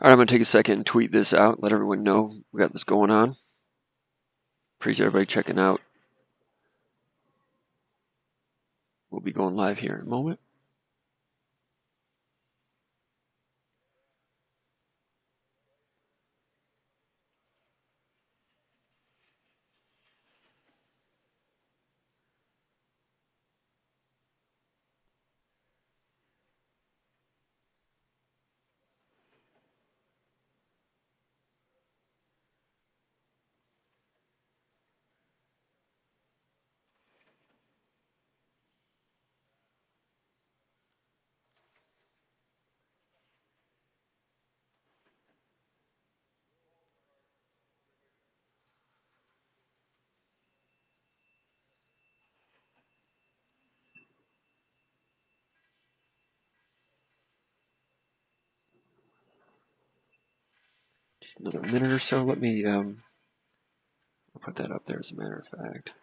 All right, I'm going to take a second and tweet this out, let everyone know we got this going on. Appreciate everybody checking out. We'll be going live here in a moment. Just another minute or so. Let me I'll put that up there as a matter of fact.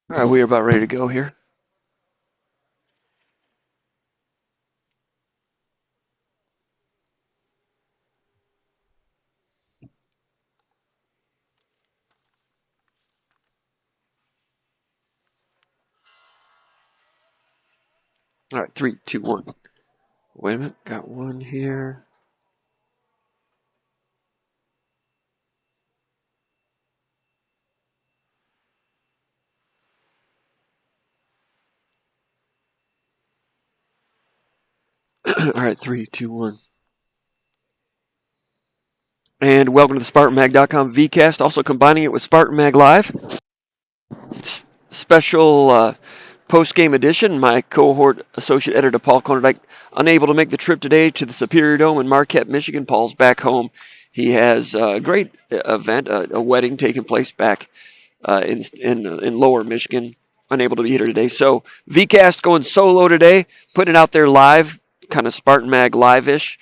All right, we are about ready to go here. All right, 3, 2, 1. Wait a minute, got one here. All right, 3, 2, 1. And welcome to the SpartanMag.com VCast, also combining it with SpartanMag Live. Special post-game edition. My cohort associate editor Paul Konerdijk unable to make the trip today to the Superior Dome in Marquette, Michigan. Paul's back home. He has a great event, a wedding taking place back in Lower Michigan. Unable to be here today. So VCast going solo today, putting it out there live, kind of Spartan Mag live-ish.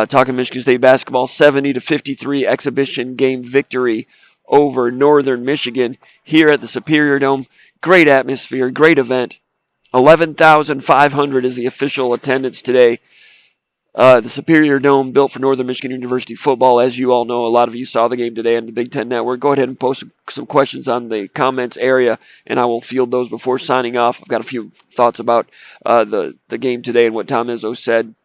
Talking Michigan State basketball, 70-53 exhibition game victory over Northern Michigan here at the Superior Dome. Great atmosphere, great event. 11,500 is the official attendance today. The Superior Dome, built for Northern Michigan University football. As you all know, a lot of you saw the game today on the Big Ten Network. Go ahead and post some questions on the comments area, and I will field those before signing off. I've got a few thoughts about the game today and what Tom Izzo said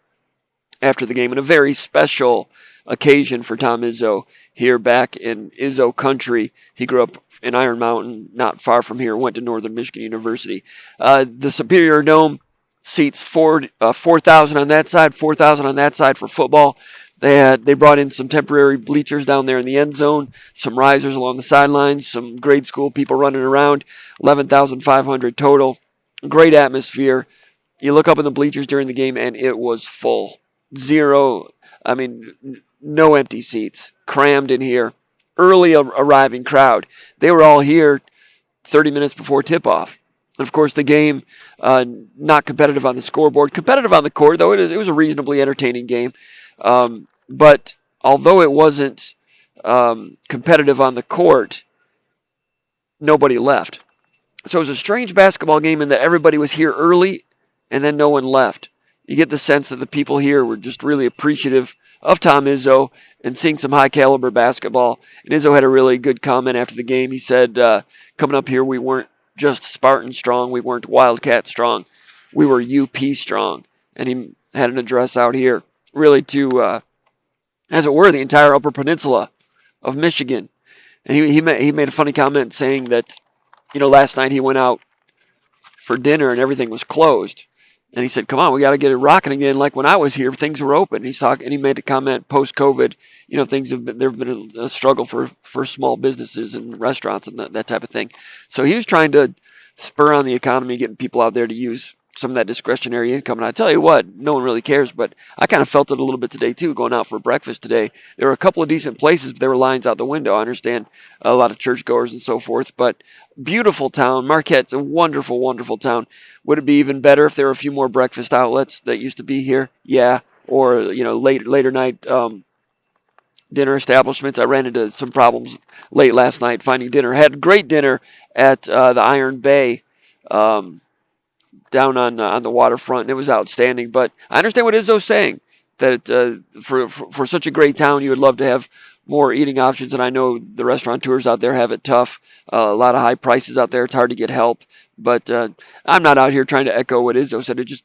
after the game, and a very special occasion for Tom Izzo here back in Izzo country. He grew up in Iron Mountain, not far from here, went to Northern Michigan University. The Superior Dome seats 4,000 on that side, 4,000 on that side for football. They brought in some temporary bleachers down there in the end zone, some risers along the sidelines, some grade school people running around. 11,500 total. Great atmosphere. You look up in the bleachers during the game, and it was full. No empty seats, crammed in here. Early arriving crowd. They were all here 30 minutes before tip-off. And of course, the game not competitive on the scoreboard, competitive on the court, though it was a reasonably entertaining game. But although it wasn't competitive on the court, nobody left. So it was a strange basketball game in that everybody was here early and then no one left. You get the sense that the people here were just really appreciative of Tom Izzo and seeing some high caliber basketball. And Izzo had a really good comment after the game. He said, coming up here, we weren't just Spartan strong, we weren't Wildcat strong, we were UP strong. And he had an address out here really to, as it were, the entire Upper Peninsula of Michigan. And he made a funny comment saying that, last night he went out for dinner and everything was closed. And he said, come on, we got to get it rocking again. Like when I was here, things were open. And he made a comment post-COVID, there have been a struggle for small businesses and restaurants and that type of thing. So he was trying to spur on the economy, getting people out there to use some of that discretionary income. And I tell you what, no one really cares, but I kind of felt it a little bit today too, going out for breakfast today. There were a couple of decent places, but there were lines out the window. I understand a lot of churchgoers and so forth, but beautiful town. Marquette's a wonderful, wonderful town. Would it be even better if there were a few more breakfast outlets that used to be here? Yeah. Or, later night dinner establishments. I ran into some problems late last night finding dinner. Had great dinner at the Iron Bay down on the waterfront, and it was outstanding. But I understand what Izzo's saying, that for such a great town, you would love to have more eating options, and I know the restaurateurs out there have it tough. A lot of high prices out there. It's hard to get help. But I'm not out here trying to echo what Izzo said. It just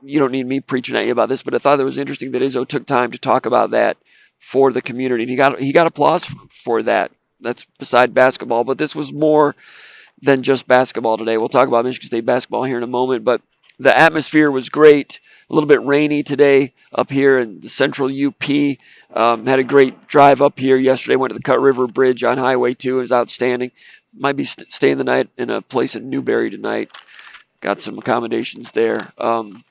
you don't need me preaching at you about this, but I thought it was interesting that Izzo took time to talk about that for the community. And he got applause for that. That's beside basketball, but this was more than just basketball today. We'll talk about Michigan State basketball here in a moment, but the atmosphere was great. A little bit rainy today up here in the central UP. Had a great drive up here yesterday. Went to the Cut River Bridge on Highway 2. It was outstanding. Might be staying the night in a place in Newberry tonight. Got some accommodations there. And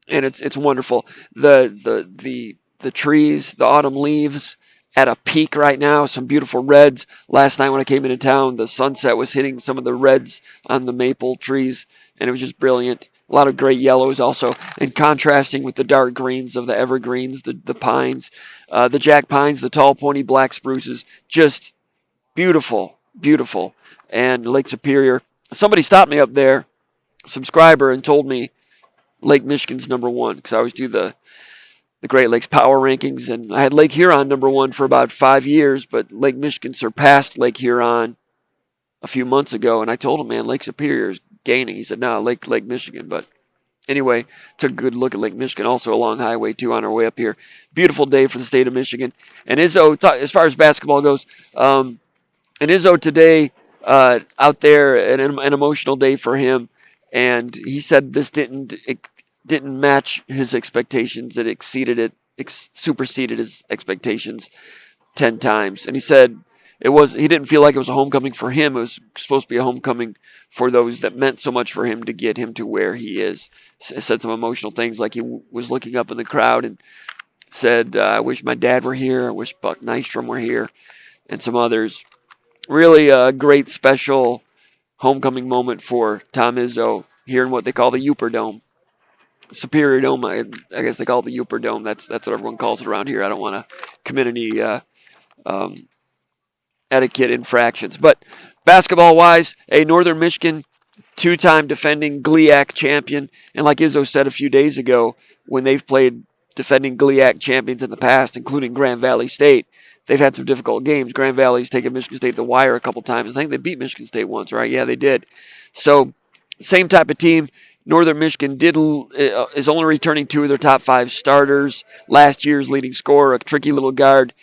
it's wonderful. The trees, the autumn leaves at a peak right now. Some beautiful reds. Last night when I came into town, the sunset was hitting some of the reds on the maple trees, and it was just brilliant. A lot of great yellows also, and contrasting with the dark greens of the evergreens, the pines, the jack pines, the tall pony black spruces. Just beautiful, beautiful. And Lake Superior. Somebody stopped me up there, a subscriber, and told me Lake Michigan's number one, because I always do the Great Lakes Power Rankings, and I had Lake Huron number one for about 5 years, but Lake Michigan surpassed Lake Huron a few months ago, and I told him, man, Lake Superior is gaining. He said, no, Lake Michigan. But anyway, took a good look at Lake Michigan, also along Highway 2 on our way up here. Beautiful day for the state of Michigan. And Izzo, as far as basketball goes, and Izzo today out there, an emotional day for him, and he said this didn't match his expectations. It superseded his expectations 10 times. And he said he didn't feel like it was a homecoming for him. It was supposed to be a homecoming for those that meant so much for him to get him to where he is. Said some emotional things, like he was looking up in the crowd and said, I wish my dad were here. I wish Buck Nystrom were here, and some others. Really a great special homecoming moment for Tom Izzo here in what they call the Uper Dome. Superior Dome, I guess they call it the Uper Dome. That's what everyone calls it around here. I don't want to commit any etiquette infractions. But basketball-wise, Northern Michigan, two-time defending GLIAC champion. And like Izzo said a few days ago, when they've played defending GLIAC champions in the past, including Grand Valley State, they've had some difficult games. Grand Valley's taken Michigan State to the wire a couple times. I think they beat Michigan State once, right? Yeah, they did. So, same type of team. Northern Michigan is only returning two of their top five starters. Last year's leading scorer, a tricky little guard,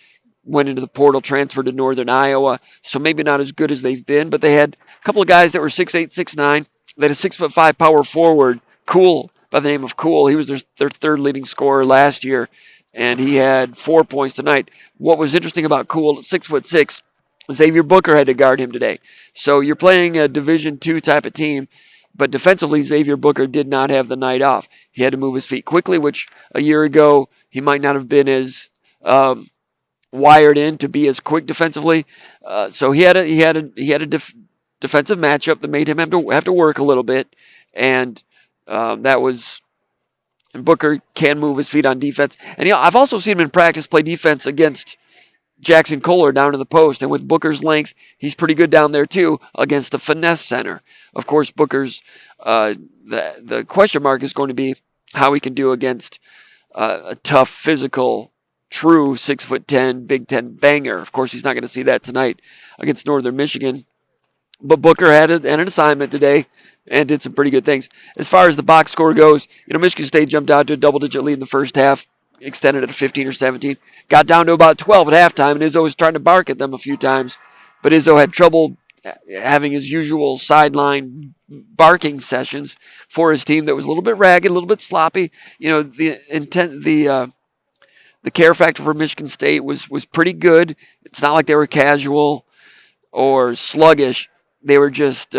went into the portal, transferred to Northern Iowa. So maybe not as good as they've been, but they had a couple of guys that were 6'8", 6'9". They had a 6'5" power forward, Cool, by the name of Cool. He was their third leading scorer last year, and he had 4 points tonight. What was interesting about Cool, 6'6", Xavier Booker had to guard him today. So you're playing a Division II type of team, but defensively, Xavier Booker did not have the night off. He had to move his feet quickly, which a year ago he might not have been as wired in to be as quick defensively. So he had to defensive matchup that made him have to work a little bit, and that was. And Booker can move his feet on defense. And I've also seen him in practice play defense against Jackson Kohler down in the post. And with Booker's length, he's pretty good down there too against a finesse center. Of course, Booker's the question mark is going to be how he can do against a tough, physical, true 6'10", Big Ten banger. Of course, he's not going to see that tonight against Northern Michigan. But Booker had an assignment today and did some pretty good things. As far as the box score goes, Michigan State jumped out to a double-digit lead in the first half, extended it to 15 or 17, got down to about 12 at halftime, and Izzo was trying to bark at them a few times. But Izzo had trouble having his usual sideline barking sessions for his team that was a little bit ragged, a little bit sloppy. The care factor for Michigan State was pretty good. It's not like they were casual or sluggish. They were just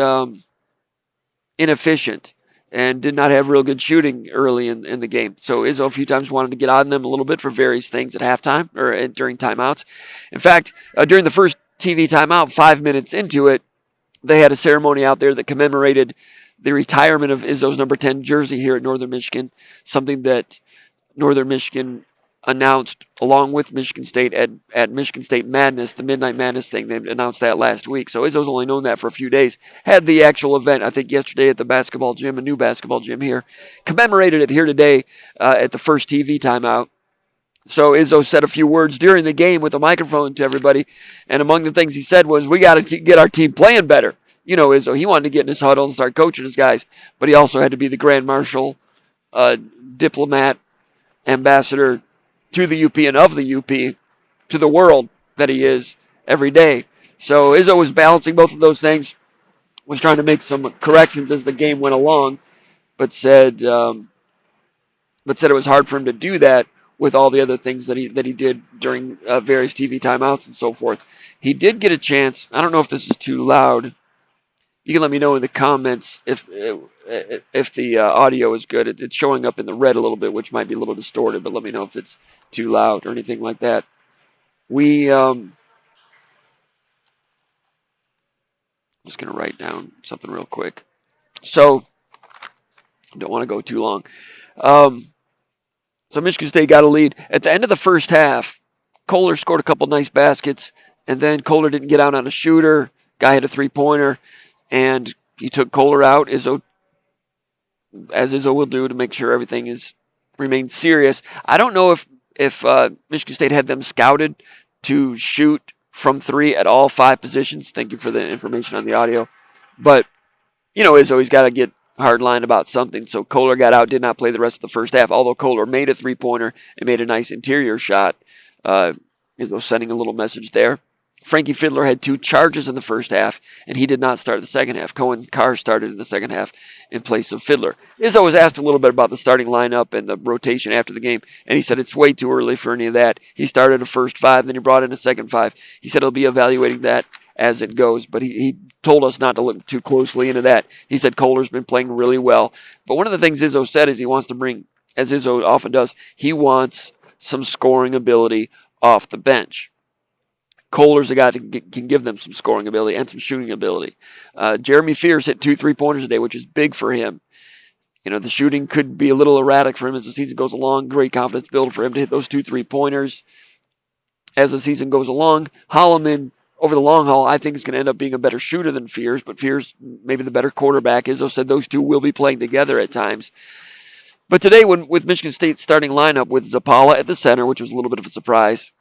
inefficient and did not have real good shooting early in the game. So Izzo a few times wanted to get on them a little bit for various things at halftime or during timeouts. In fact, during the first TV timeout, 5 minutes into it, they had a ceremony out there that commemorated the retirement of Izzo's number 10 jersey here at Northern Michigan, something that Northern Michigan announced along with Michigan State at Michigan State Madness, the Midnight Madness thing. They announced that last week. So Izzo's only known that for a few days. Had the actual event, I think, yesterday at the basketball gym, a new basketball gym here. Commemorated it here today at the first TV timeout. So Izzo said a few words during the game with a microphone to everybody. And among the things he said was, we got to get our team playing better. Izzo, he wanted to get in his huddle and start coaching his guys. But he also had to be the grand marshal, diplomat, ambassador to the UP and of the UP, to the world that he is every day. So Izzo was balancing both of those things, was trying to make some corrections as the game went along, but said it was hard for him to do that with all the other things that he did during various TV timeouts and so forth. He did get a chance. I don't know if this is too loud. You can let me know in the comments if the audio is good. It's showing up in the red a little bit, which might be a little distorted, but let me know if it's too loud or anything like that. I'm just going to write down something real quick. So, I don't want to go too long. So Michigan State got a lead. At the end of the first half, Kohler scored a couple nice baskets, and then Kohler didn't get out on a shooter. Guy had a three-pointer, and he took Kohler out, as Izzo will do, to make sure everything remains serious. I don't know if Michigan State had them scouted to shoot from three at all 5 positions. Thank you for the information on the audio. But, Izzo, he's got to get hard line about something. So Kohler got out, did not play the rest of the first half, although Kohler made a three-pointer and made a nice interior shot. Izzo sending a little message there. Frankie Fiddler had 2 charges in the first half, and he did not start the second half. Cohen Carr started in the second half in place of Fiddler. Izzo was asked a little bit about the starting lineup and the rotation after the game, and he said it's way too early for any of that. He started a first 5, then he brought in a second 5. He said he'll be evaluating that as it goes, but he told us not to look too closely into that. He said Kohler's been playing really well. But one of the things Izzo said is he wants to bring, as Izzo often does, he wants some scoring ability off the bench. Kohler's a guy that can give them some scoring ability and some shooting ability. Jeremy Fears hit 2 3-pointers today, which is big for him. The shooting could be a little erratic for him as the season goes along. Great confidence builder for him to hit those 2 3-pointers as the season goes along. Holloman, over the long haul, I think is going to end up being a better shooter than Fears, but Fears maybe the better quarterback. Izzo said those two will be playing together at times. But today, with Michigan State's starting lineup with Zapala at the center, which was a little bit of a surprise,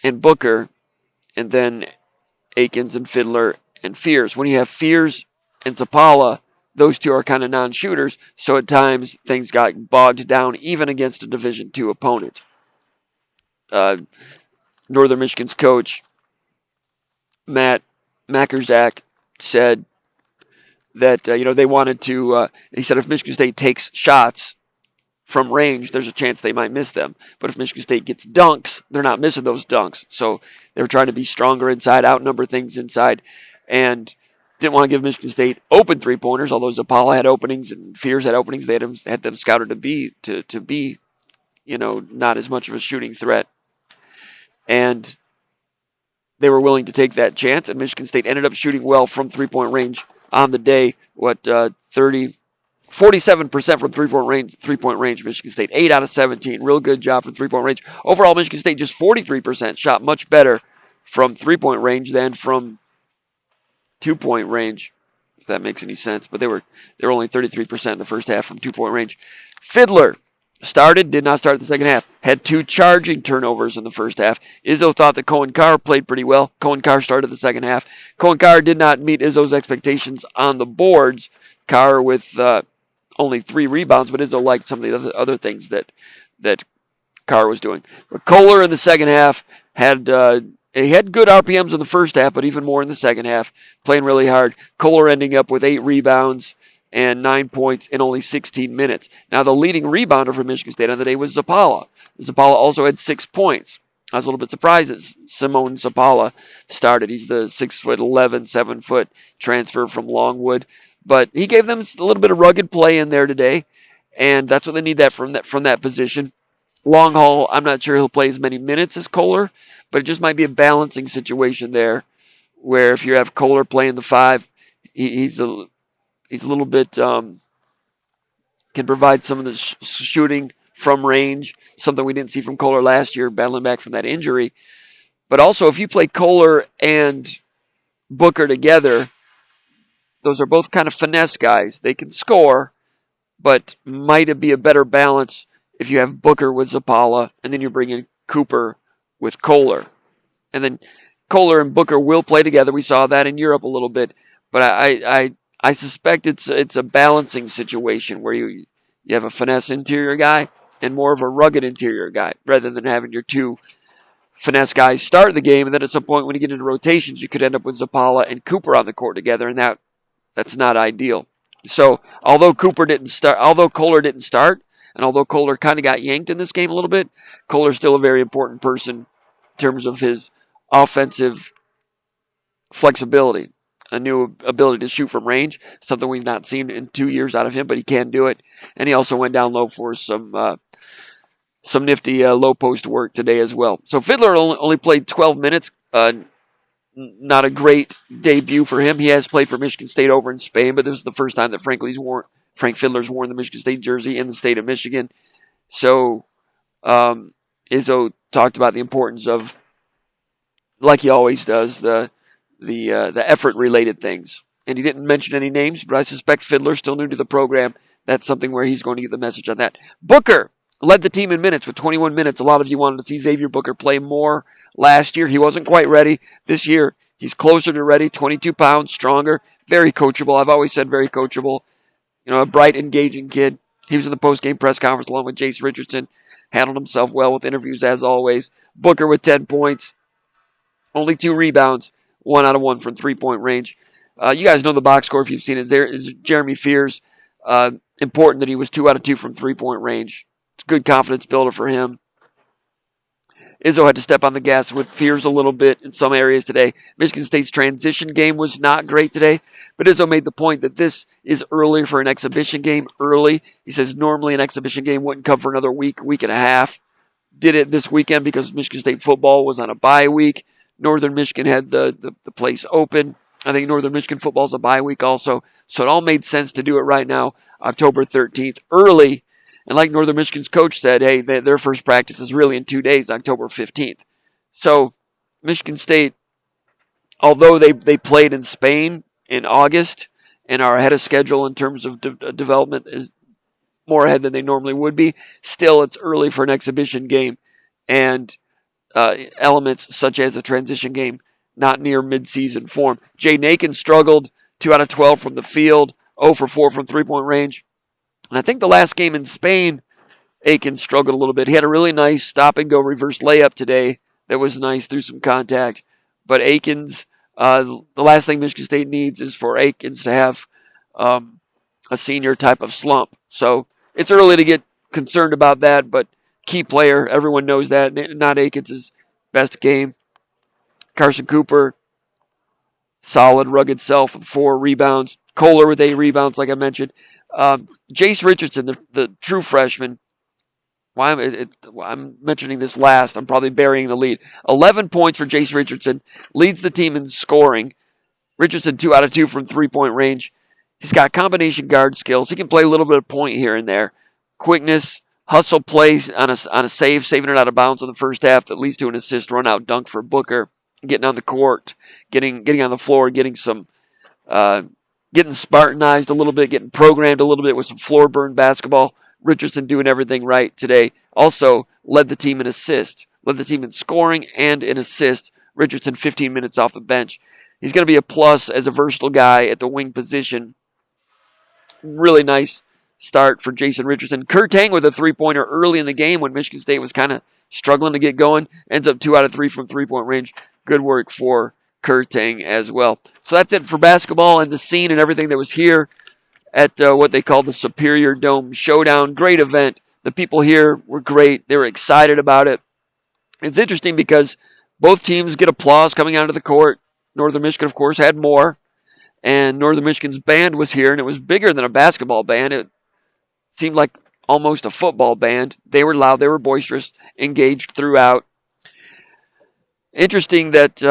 and Booker, and then Akins and Fiddler and Fears. When you have Fears and Zapala, those two are kind of non-shooters, so at times things got bogged down even against a Division II opponent. Northern Michigan's coach, Matt Makerzak, said that they wanted to. He said if Michigan State takes shots from range, there's a chance they might miss them. But if Michigan State gets dunks, they're not missing those dunks. So they were trying to be stronger inside, outnumber things inside, and didn't want to give Michigan State open 3-pointers. Although Zapala had openings and Fears had openings, they had them scouted to be not as much of a shooting threat. And they were willing to take that chance, and Michigan State ended up shooting well from three-point range on the day. 47% from three-point range, Michigan State. 8 out of 17. Real good job from three-point range. Overall, Michigan State just 43%. Shot much better from three-point range than from two-point range, if that makes any sense. But they were only 33% in the first half from two-point range. Fiddler did not start the second half. Had 2 charging turnovers in the first half. Izzo thought that Cohen Carr played pretty well. Cohen Carr started the second half. Cohen Carr did not meet Izzo's expectations on the boards. Carr with only 3 rebounds, but Izzo liked some of the other things that Carr was doing. But Kohler in the second half had he had good RPMs in the first half, but even more in the second half, playing really hard. Kohler ending up with 8 rebounds and 9 points in only 16 minutes. Now, the leading rebounder for Michigan State on the day was Zappala. Zappala also had 6 points. I was a little bit surprised that Simone Zappala started. He's the 6'11", 7-foot transfer from Longwood. But he gave them a little bit of rugged play in there today, and that's what they need from that position. Long haul, I'm not sure he'll play as many minutes as Kohler, but it just might be a balancing situation there, where if you have Kohler playing the 5, he's a little bit can provide some of the shooting from range, something we didn't see from Kohler last year, battling back from that injury. But also, if you play Kohler and Booker together, those are both kind of finesse guys. They can score, but might it be a better balance if you have Booker with Zappala and then you bring in Cooper with Kohler? And then Kohler and Booker will play together. We saw that in Europe a little bit. But I suspect it's a balancing situation where you have a finesse interior guy and more of a rugged interior guy, rather than having your 2 finesse guys start the game, and then at some point when you get into rotations, you could end up with Zappala and Cooper on the court together, and that's not ideal. So although Kohler didn't start, and although Kohler kind of got yanked in this game a little bit, Kohler's still a very important person in terms of his offensive flexibility, a new ability to shoot from range, something we've not seen in 2 years out of him, but he can do it. And he also went down low for some nifty low post work today as well. So Fiddler only played 12 minutes. Not a great debut for him. He has played for Michigan State over in Spain, but this is the first time that Frank Fiddler's worn the Michigan State jersey in the state of Michigan. So Izzo talked about the importance of, like he always does, the effort-related things. And he didn't mention any names, but I suspect Fiddler's still new to the program. That's something where he's going to get the message on that. Booker led the team in minutes with 21 minutes. A lot of you wanted to see Xavier Booker play more last year. He wasn't quite ready. This year, he's closer to ready, 22 pounds, stronger, very coachable. I've always said very coachable. A bright, engaging kid. He was in the post-game press conference along with Jace Richardson. Handled himself well with interviews as always. Booker with 10 points. Only 2 rebounds. 1 out of 1 from three-point range. You guys know the box score if you've seen it. There is Jeremy Fears. Important that he was 2 out of 2 from three-point range. It's a good confidence builder for him. Izzo had to step on the gas with Fears a little bit in some areas today. Michigan State's transition game was not great today, but Izzo made the point that this is early for an exhibition game. Early. He says normally an exhibition game wouldn't come for another week and a half. Did it this weekend because Michigan State football was on a bye week. Northern Michigan had the place open. I think Northern Michigan football is a bye week also. So it all made sense to do it right now, October 13th, early. And like Northern Michigan's coach said, hey, their first practice is really in 2 days, October 15th. So Michigan State, although they played in Spain in August and are ahead of schedule in terms of development, is more ahead than they normally would be, still it's early for an exhibition game. And elements such as a transition game not near midseason form. Jay Nakin struggled 2 out of 12 from the field, 0 for 4 from three-point range. And I think the last game in Spain, Aiken struggled a little bit. He had a really nice stop-and-go reverse layup today that was nice through some contact. But Aikens, the last thing Michigan State needs is for Aikens to have a senior type of slump. So it's early to get concerned about that, but key player, everyone knows that. Not Aikens' best game. Carson Cooper, solid, rugged self with 4 rebounds. Kohler with 8 rebounds, like I mentioned. Jace Richardson, the true freshman, I'm mentioning this last. I'm probably burying the lead. 11 points for Jason Richardson. Leads the team in scoring. Richardson 2 out of 2 from three-point range. He's got combination guard skills. He can play a little bit of point here and there. Quickness, hustle plays on a save, saving it out of bounds in the first half that leads to an assist, run out dunk for Booker. Getting on the court, getting on the floor, getting Spartanized a little bit, getting programmed a little bit with some floor burn basketball. Richardson doing everything right today. Also led the team in assists, led the team in scoring and in assists. Richardson 15 minutes off the bench. He's going to be a plus as a versatile guy at the wing position. Really nice start for Jason Richardson. Kurtang with a three-pointer early in the game when Michigan State was kind of struggling to get going. Ends up 2 out of 3 from three-point range. Good work for Kurtang as well. So that's it for basketball and the scene and everything that was here at what they call the Superior Dome Showdown. Great event. The people here were great. They were excited about it. It's interesting because both teams get applause coming out of the court. Northern Michigan, of course, had more. And Northern Michigan's band was here, and it was bigger than a basketball band. It seemed like almost a football band. They were loud, they were boisterous, engaged throughout. Interesting that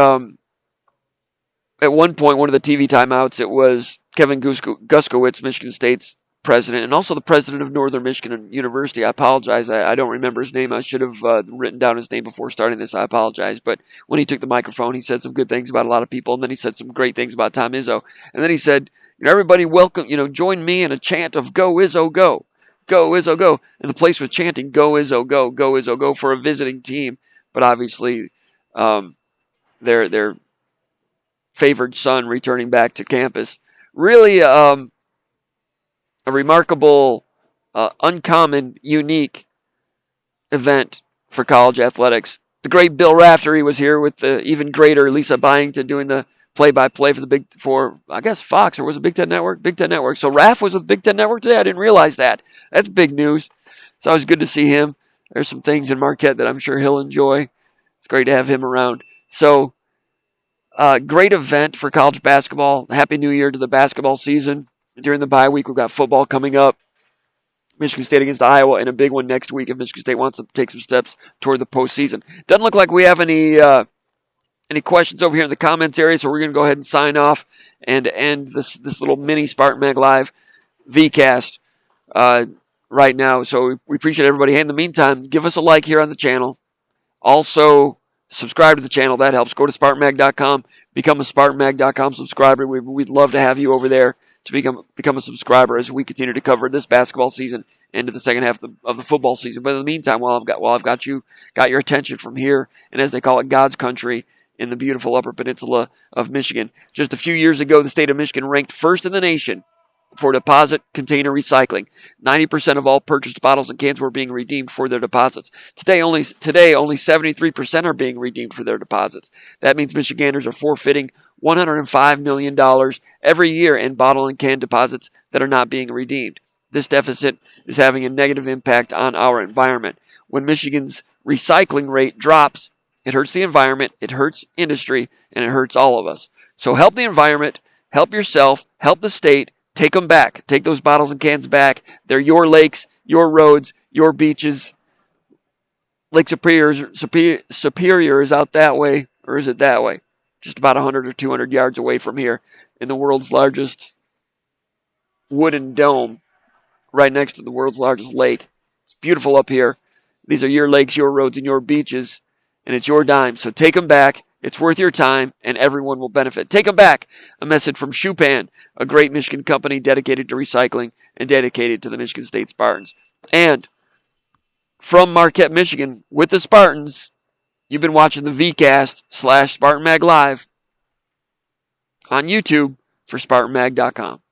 at one point, one of the TV timeouts, it was Kevin Guskowitz, Michigan State's president, and also the president of Northern Michigan University. I apologize. I don't remember his name. I should have written down his name before starting this. I apologize. But when he took the microphone, he said some good things about a lot of people, and then he said some great things about Tom Izzo. And then he said, everybody welcome, join me in a chant of "Go Izzo, go! Go Izzo, go!" And the place was chanting "Go Izzo, go! Go Izzo, go!" for a visiting team. But obviously, their favored son returning back to campus. Really, a remarkable, uncommon, unique event for college athletics. The great Bill Raftery was here with the even greater Lisa Byington doing the play-by-play for I guess Fox, or was it Big Ten Network? Big Ten Network. So Raf was with Big Ten Network today? I didn't realize that. That's big news. It's always good to see him. There's some things in Marquette that I'm sure he'll enjoy. It's great to have him around. So, great event for college basketball. Happy New Year to the basketball season. During the bye week, we've got football coming up. Michigan State against Iowa, and a big one next week if Michigan State wants to take some steps toward the postseason. Doesn't look like we have any questions over here in the comments area, so we're going to go ahead and sign off and end this little mini SpartanMag Live VCast right now. So we appreciate everybody. Hey, in the meantime, give us a like here on the channel. Also, subscribe to the channel. That helps. Go to SpartanMag.com. Become a SpartanMag.com subscriber. We'd love to have you over there to become a subscriber as we continue to cover this basketball season into the second half of the football season. But in the meantime, while I've got your attention from here, and as they call it, God's country in the beautiful Upper Peninsula of Michigan. Just a few years ago, the state of Michigan ranked first in the nation for deposit container recycling. 90% of all purchased bottles and cans were being redeemed for their deposits. Today, only 73% are being redeemed for their deposits. That means Michiganders are forfeiting $105 million every year in bottle and can deposits that are not being redeemed. This deficit is having a negative impact on our environment. When Michigan's recycling rate drops, it hurts the environment, it hurts industry, and it hurts all of us. So help the environment, help yourself, help the state. Take them back. Take those bottles and cans back. They're your lakes, your roads, your beaches. Lake Superior is out that way, or is it that way? Just about 100 or 200 yards away from here in the world's largest wooden dome right next to the world's largest lake. It's beautiful up here. These are your lakes, your roads, and your beaches, and it's your dime. So take them back. It's worth your time, and everyone will benefit. Take them back. A message from Shupan, a great Michigan company dedicated to recycling and dedicated to the Michigan State Spartans. And from Marquette, Michigan, with the Spartans, you've been watching the VCast / SpartanMag Live on YouTube for SpartanMag.com.